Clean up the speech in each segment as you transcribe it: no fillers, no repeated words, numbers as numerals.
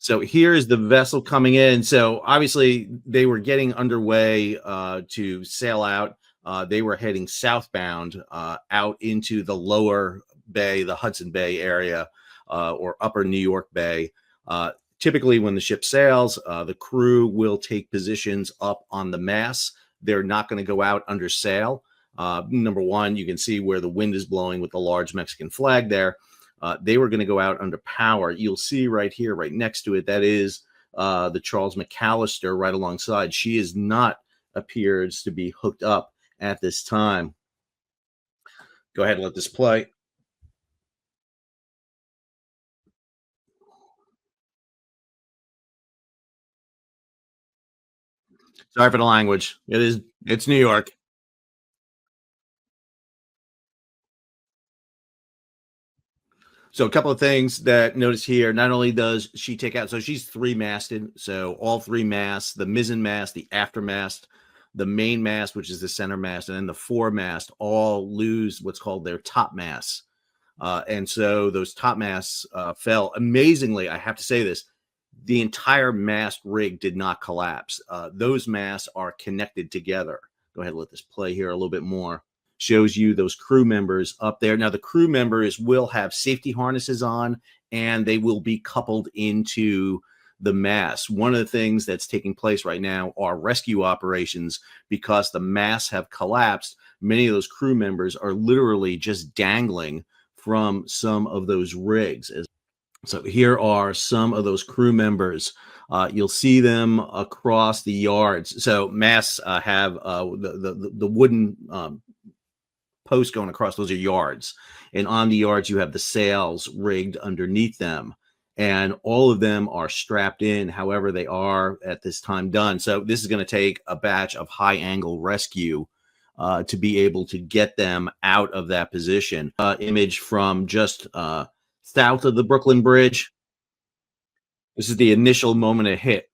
So here is the vessel coming in. So obviously they were getting underway to sail out. They were heading southbound out into the lower bay, the Hudson Bay area, or upper New York Bay. Typically, when the ship sails, the crew will take positions up on the masts. They're not going to go out under sail. Number one, you can see where the wind is blowing with the large Mexican flag there. They were going to go out under power. You'll see right here, right next to it, that is the Charles McAllister right alongside. She is not appears to be hooked up at this time. Go ahead and let this play. Sorry for the language. It's New York. So a couple of things that notice here. Not only does she take out, so she's three masted. So all three masts, the mizzen mast, the aftermast, the main mast, which is the center mast, and then the foremast, all lose what's called their topmasts. And so those topmasts fell amazingly. I have to say this: the entire mast rig did not collapse. Those masts are connected together. Go ahead and let this play here a little bit more. Shows you those crew members up there. Now, the crew members will have safety harnesses on and they will be coupled into the mast. One of the things that's taking place right now are rescue operations because the masts have collapsed. Many of those crew members are literally just dangling from some of those rigs. So here are some of those crew members. You'll see them across the yards. So masts have the wooden posts going across. Those are yards, and on the yards you have the sails rigged underneath them, and all of them are strapped in. However, they are at this time done. So this is going to take a batch of high angle rescue to be able to get them out of that position. Image from just south of the Brooklyn Bridge. This is the initial moment of hit.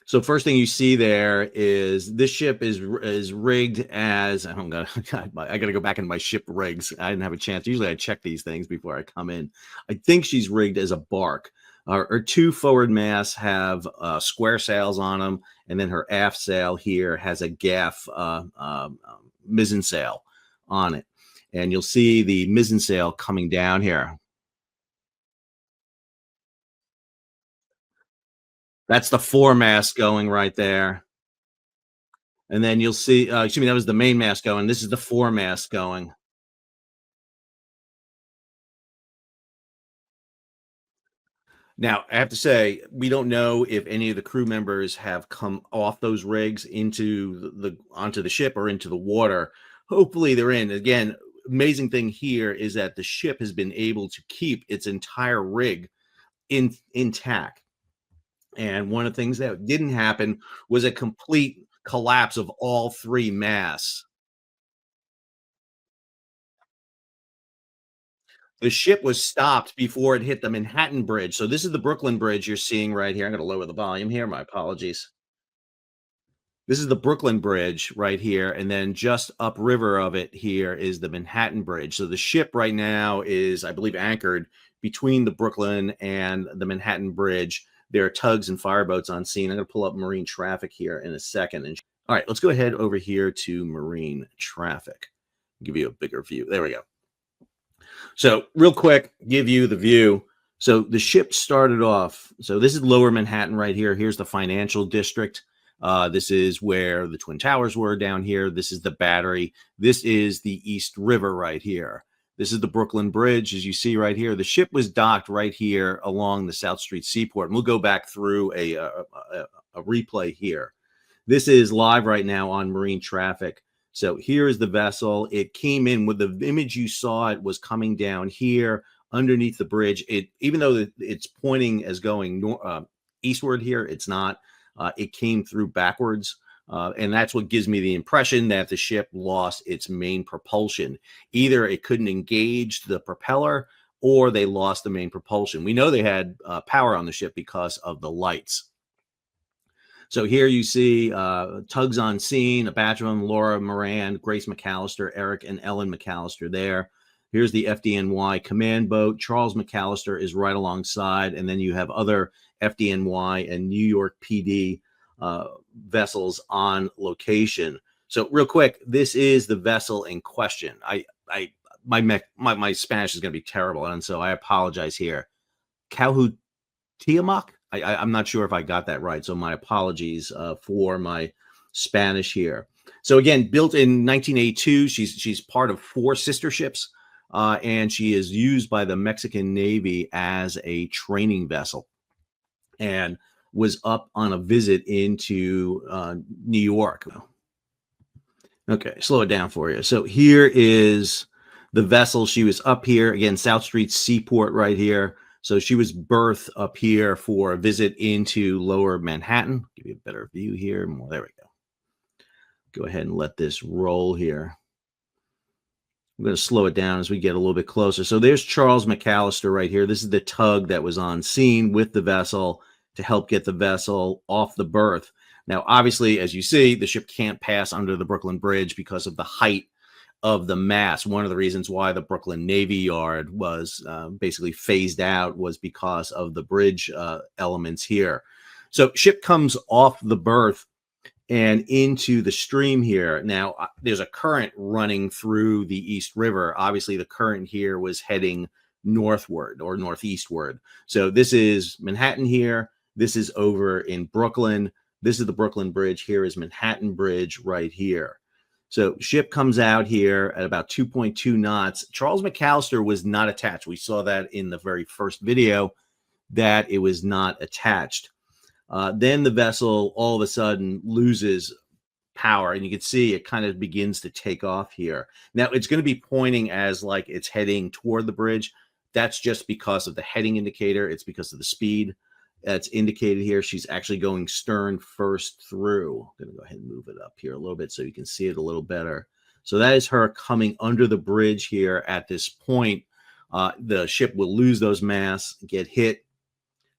So first thing you see there is this ship is rigged as I'm gonna I gotta go back into my ship rigs. I didn't have a chance. Usually I check these things before I come in. I think she's rigged as a bark. Her two forward masts have square sails on them, and then her aft sail here has a gaff mizzen sail on it. And you'll see the mizzen sail coming down here. That's the foremast going right there. And then you'll see, excuse me, that was the main mast going. This is the foremast going. Now, I have to say, we don't know if any of the crew members have come off those rigs into onto the ship or into the water. Hopefully, they're in. Again, amazing thing here is that the ship has been able to keep its entire rig intact. And one of the things that didn't happen was a complete collapse of all three masts. The ship was stopped before it hit the Manhattan Bridge. So this is the Brooklyn Bridge you're seeing right here. I'm going to lower the volume here. My apologies. This is the Brooklyn Bridge right here. And then just upriver of it here is the Manhattan Bridge. So the ship right now is, I believe, anchored between the Brooklyn and the Manhattan Bridge. There are tugs and fireboats on scene. I'm going to pull up marine traffic here in a second. And all right, let's go ahead over here to marine traffic. Give you a bigger view. There we go. So real quick, give you the view. So the ship started off. So this is Lower Manhattan right here. Here's the financial district. This is where the Twin Towers were down here. This is the Battery. This is the East River right here. This is the Brooklyn Bridge, as you see right here. The ship was docked right here along the South Street Seaport. And we'll go back through a replay here. This is live right now on marine traffic. So here is the vessel. It came in with the image you saw. It was coming down here underneath the bridge. Even though it's pointing as going eastward here, it's not. It came through backwards. And that's what gives me the impression that the ship lost its main propulsion. Either it couldn't engage the propeller or they lost the main propulsion. We know they had power on the ship because of the lights. So here you see tugs on scene, a batch of them: Laura Moran, Grace McAllister, Eric and Ellen McAllister there. Here's the FDNY command boat. Charles McAllister is right alongside, and then you have other FDNY and New York PD vessels on location. So real quick, this is the vessel in question. My Spanish is going to be terrible, and so I apologize here. Tiamak. I'm not sure if I got that right, so my apologies for my Spanish here. So again, built in 1982, she's part of 4 sister ships, and she is used by the Mexican Navy as a training vessel, and was up on a visit into New York. Okay, slow it down for you. So here is the vessel. She was up here again, South Street Seaport right here. So she was berthed up here for a visit into lower Manhattan. Give you a better view here. Well, there we go. Go ahead and let this roll here. I'm going to slow it down as we get a little bit closer. So there's Charles McAllister right here. This is the tug that was on scene with the vessel to help get the vessel off the berth. Now, obviously, as you see, the ship can't pass under the Brooklyn Bridge because of the height of the mast. One of the reasons why the Brooklyn Navy Yard was basically phased out was because of the bridge elements here. So ship comes off the berth and into the stream here. Now, there's a current running through the East River. Obviously, the current here was heading northward or northeastward. So this is Manhattan here. This is over in Brooklyn. This is the Brooklyn Bridge. Here is Manhattan Bridge right here. So ship comes out here at about 2.2 knots. Charles McAllister was not attached. We saw that in the very first video that it was not attached. Then the vessel all of a sudden loses power, and you can see it kind of begins to take off here. Now it's going to be pointing as like it's heading toward the bridge. That's just because of the heading indicator. It's because of the speed that's indicated here. She's actually going stern first through. I'm going to go ahead and move it up here a little bit so you can see it a little better. So that is her coming under the bridge here at this point. The ship will lose those masts, get hit,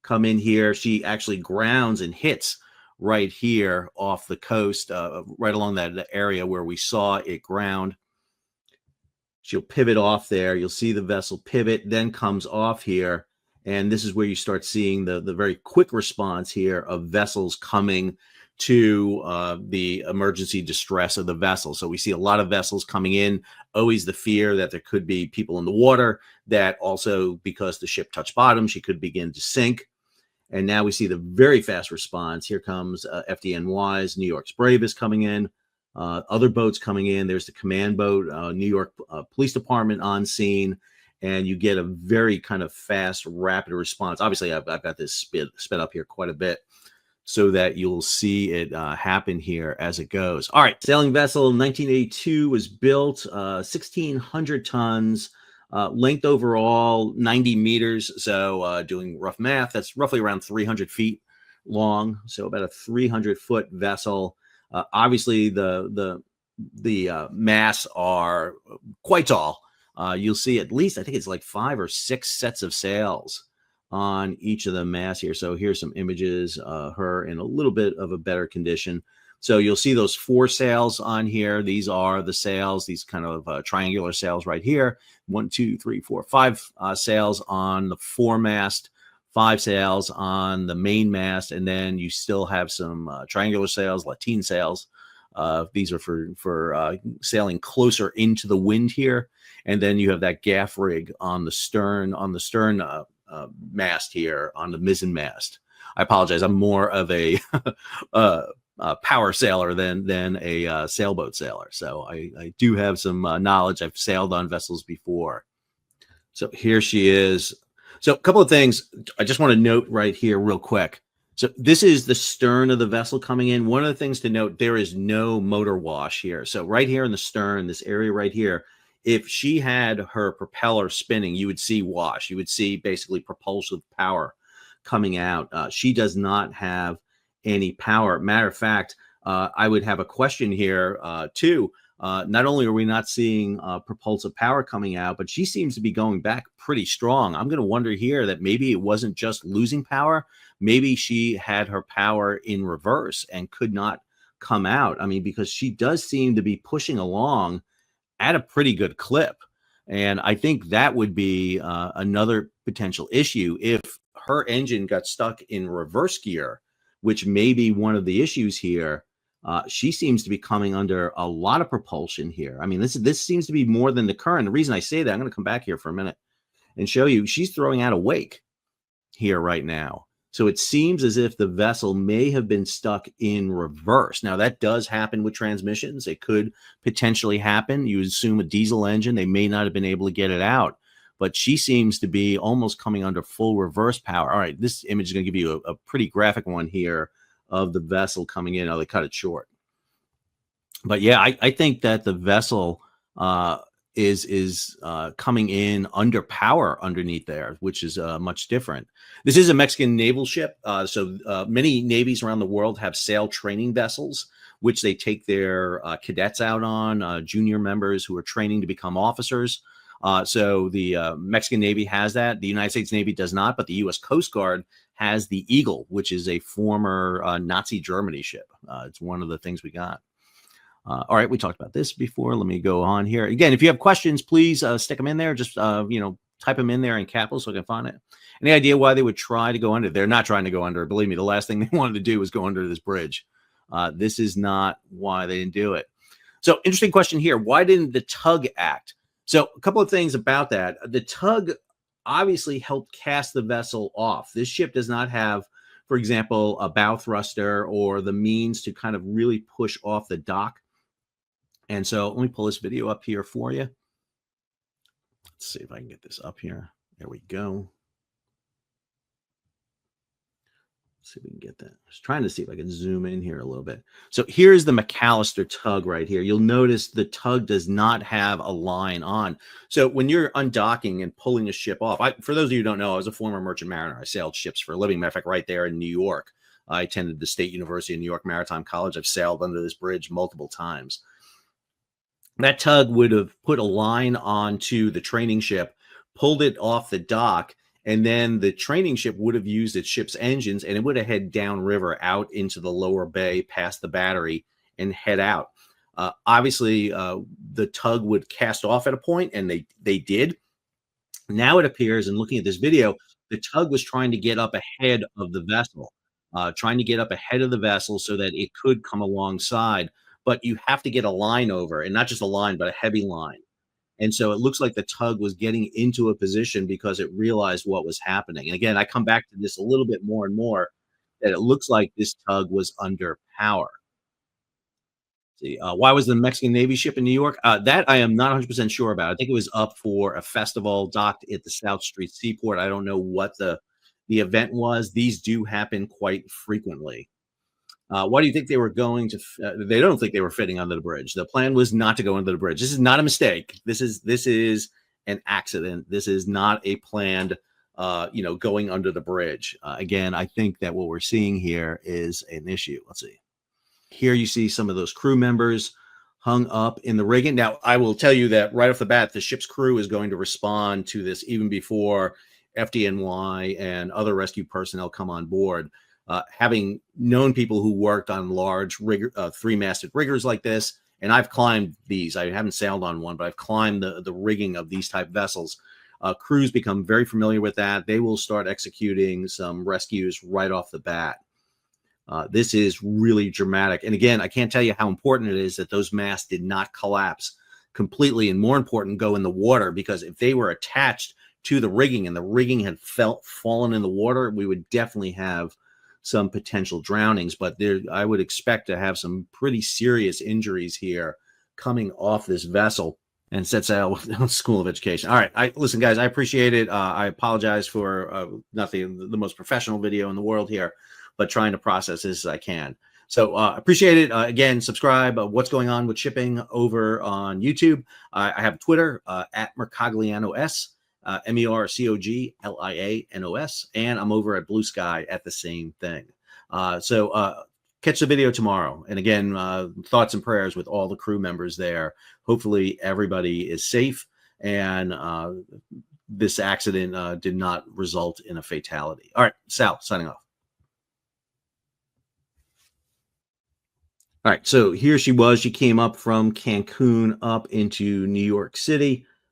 come in here. She actually grounds and hits right here off the coast, right along that area where we saw it ground. She'll pivot off there. You'll see the vessel pivot, then comes off here. And this is where you start seeing the very quick response here of vessels coming to the emergency distress of the vessel. So we see a lot of vessels coming in, always the fear that there could be people in the water, that also because the ship touched bottom, she could begin to sink. And now we see the very fast response. Here comes FDNY's New York's Brave is coming in. Other boats coming in. There's the command boat, New York Police Department on scene. And you get a very kind of fast, rapid response. Obviously, I've got this sped up here quite a bit so that you'll see it happen here as it goes. All right, sailing vessel 1982 was built, 1,600 tons, length overall 90 meters. So doing rough math, that's roughly around 300 feet long. So about a 300-foot vessel. Obviously, the masts are quite tall. You'll see at least, I think it's like 5 or 6 sets of sails on each of the masts here. So here's some images, her in a little bit of a better condition. So you'll see those 4 sails on here. These are the sails, these kind of triangular sails right here. 1, 2, 3, 4, 5 sails on the foremast, 5 sails on the main mast, and then you still have some triangular sails, lateen sails. These are for sailing closer into the wind here. And then you have that gaff rig on the stern mast here on the mizzen mast. I apologize. I'm more of a power sailor than a sailboat sailor. So I do have some knowledge. I've sailed on vessels before. So here she is. So a couple of things I just want to note right here real quick. So this is the stern of the vessel coming in. One of the things to note, there is no motor wash here. So right here in the stern, this area right here, if she had her propeller spinning, you would see wash. You would see basically propulsive power coming out. She does not have any power. Matter of fact, I would have a question here too. Not only are we not seeing propulsive power coming out, but she seems to be going back pretty strong. I'm going to wonder here that maybe it wasn't just losing power. Maybe she had her power in reverse and could not come out. I mean, because she does seem to be pushing along at a pretty good clip. And I think that would be another potential issue if her engine got stuck in reverse gear, which may be one of the issues here. She seems to be coming under a lot of propulsion here. I mean, this seems to be more than the current. The reason I say that, I'm going to come back here for a minute and show you, she's throwing out a wake here right now. So it seems as if the vessel may have been stuck in reverse. Now, that does happen with transmissions. It could potentially happen. You assume a diesel engine, they may not have been able to get it out, but she seems to be almost coming under full reverse power. All right, this image is going to give you a pretty graphic one here of the vessel coming in. Oh, they cut it short. But yeah, I think that the vessel is coming in under power underneath there, which is much different. This is a Mexican naval ship. So many navies around the world have sail training vessels, which they take their cadets out on, junior members who are training to become officers. So the Mexican Navy has that. The United States Navy does not, but the U.S. Coast Guard has the Eagle, which is a former Nazi Germany ship. It's one of the things we got. All right, we talked about this before. Let me go on here. Again, if you have questions, please stick them in there. Just, type them in there in capitals so I can find it. Any idea why they would try to go under? They're not trying to go under. Believe me, the last thing they wanted to do was go under this bridge. This is not why they didn't do it. So interesting question here. Why didn't the tug act? So a couple of things about that. The tug obviously helped cast the vessel off. This ship does not have, for example, a bow thruster or the means to kind of really push off the dock. And so let me pull this video up here for you. Let's see if I can get this up here. There we go. Let's see if we can get that. I was trying to see if I can zoom in here a little bit. So here's the McAllister tug right here. You'll notice the tug does not have a line on. So when you're undocking and pulling a ship off, for those of you who don't know, I was a former merchant mariner. I sailed ships for a living. Matter of fact, right there in New York, I attended the State University of New York Maritime College. I've sailed under this bridge multiple times. That tug would have put a line onto the training ship, pulled it off the dock, and then the training ship would have used its ship's engines, and it would have head downriver out into the lower bay past the battery and head out. Obviously, the tug would cast off at a point, and they did. Now it appears, in looking at this video, the tug was trying to get up ahead of the vessel, so that it could come alongside. But you have to get a line over, and not just a line, but a heavy line. And so it looks like the tug was getting into a position because it realized what was happening. And again, I come back to this a little bit more and more, that it looks like this tug was under power. See, why was the Mexican Navy ship in New York? That I am not 100% sure about. I think it was up for a festival, docked at the South Street Seaport. I don't know what the event was. These do happen quite frequently. Why do you think they were going to? They don't think they were fitting under the bridge. The plan was not to go under the bridge. This is not a mistake. This is an accident. This is not a planned, going under the bridge. Again, I think that what we're seeing here is an issue. Let's see. Here you see some of those crew members hung up in the rigging. Now, I will tell you that right off the bat, the ship's crew is going to respond to this even before FDNY and other rescue personnel come on board. Having known people who worked on large three-masted riggers like this, and I've climbed these. I haven't sailed on one, but I've climbed the rigging of these type vessels. Crews become very familiar with that. They will start executing some rescues right off the bat. This is really dramatic. And again, I can't tell you how important it is that those masts did not collapse completely, and more important, go in the water, because if they were attached to the rigging and the rigging had fallen in the water, we would definitely have some potential drownings. But I would expect to have some pretty serious injuries here coming off this vessel, and set sail with School of Education. All right, listen, guys, I appreciate it. I apologize for not the most professional video in the world here, but trying to process this as I can. So appreciate it. Again, subscribe. What's going on with shipping over on YouTube? I have Twitter at Mercoglianos. MERCOGLIANOS, and I'm over at Blue Sky at the same thing. So catch the video tomorrow. And again, thoughts and prayers with all the crew members there. Hopefully everybody is safe, and this accident did not result in a fatality. All right, Sal, signing off. All right, so here she was. She came up from Cancun up into New York City.